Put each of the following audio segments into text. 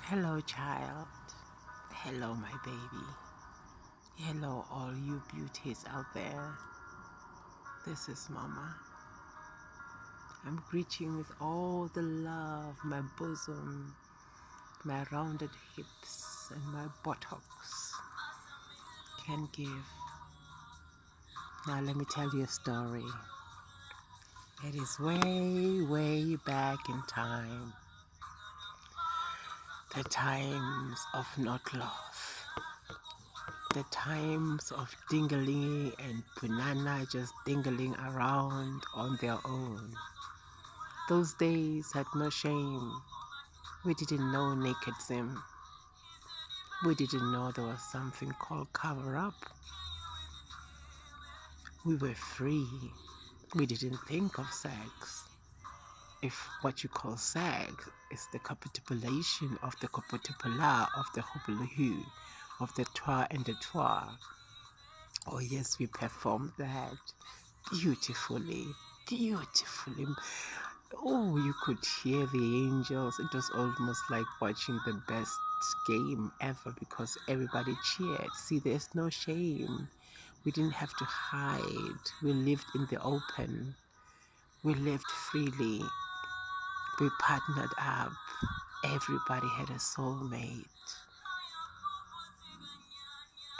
Hello, child. Hello, my baby. Hello, all you beauties out there. This is Mama. I'm greeting with all the love my bosom, my rounded hips, and my buttocks can give. Now, let me tell you a story. It is way, way back in time. The times of not loss. The times of Dingaling and Punana just dingling around on their own. Those days had no shame. We didn't know nakedism. We didn't know there was something called cover-up. We were free. We didn't think of sex. If what you call sex is the capitulation of the capitula of the hubuluhu, of the twa and the twa. Oh yes, we performed that beautifully, beautifully. Oh, you could hear the angels. It was almost like watching the best game ever because everybody cheered. See, there's no shame. We didn't have to hide. We lived in the open. We lived freely. We partnered up. Everybody had a soulmate.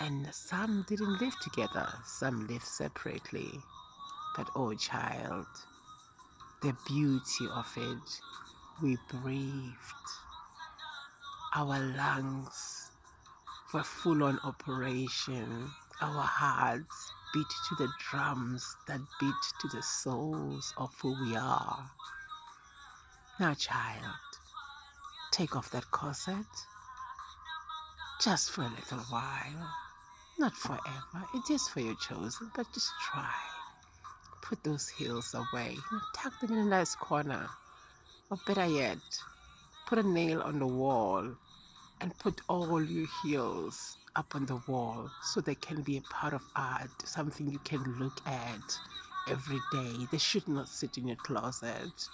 And some didn't live together. Some lived separately. But oh child, the beauty of it, we breathed. Our lungs were full on operation. Our hearts beat to the drums that beat to the souls of who we are. Now child, take off that corset, just for a little while. Not forever, it is for your chosen, but just try. Put those heels away, tuck them in a nice corner. Or better yet, put a nail on the wall and put all your heels up on the wall so they can be a part of art, something you can look at every day. They should not sit in your closet.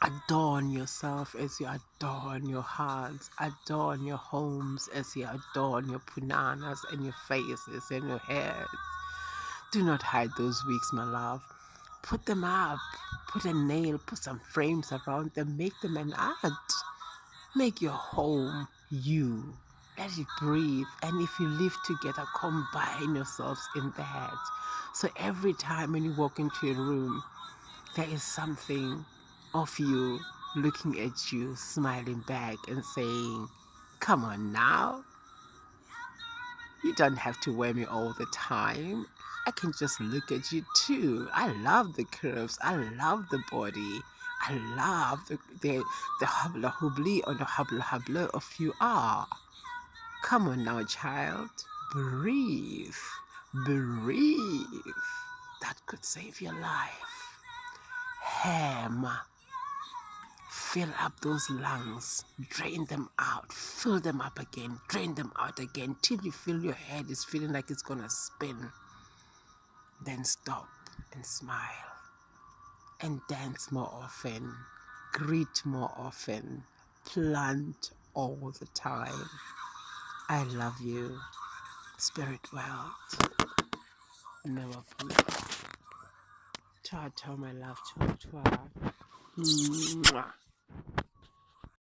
Adorn yourself as you adorn your hearts. Adorn your homes as you adorn your punanas and your faces and your hairs. Do not hide those wigs, my love. Put them up. Put a nail, put some frames around them. Make them an art. Make your home you. Let it breathe. And if you live together, combine yourselves in that. So every time when you walk into a room, there is something of you looking at you, smiling back and saying, come on now. You don't have to wear me all the time. I can just look at you too. I love the curves. I love the body. I love the hubla hubli or the hubla hubla of you are. Come on now, child. Breathe. Breathe. That could save your life. Ham. Fill up those lungs, drain them out, fill them up again, drain them out again, till you feel your head is feeling like it's gonna spin. Then stop and smile and dance more often, greet more often, plant all the time. I love you, Spiritworld. MmewaPula. Ciao, ciao, my love. Ciao, ciao. Mwah.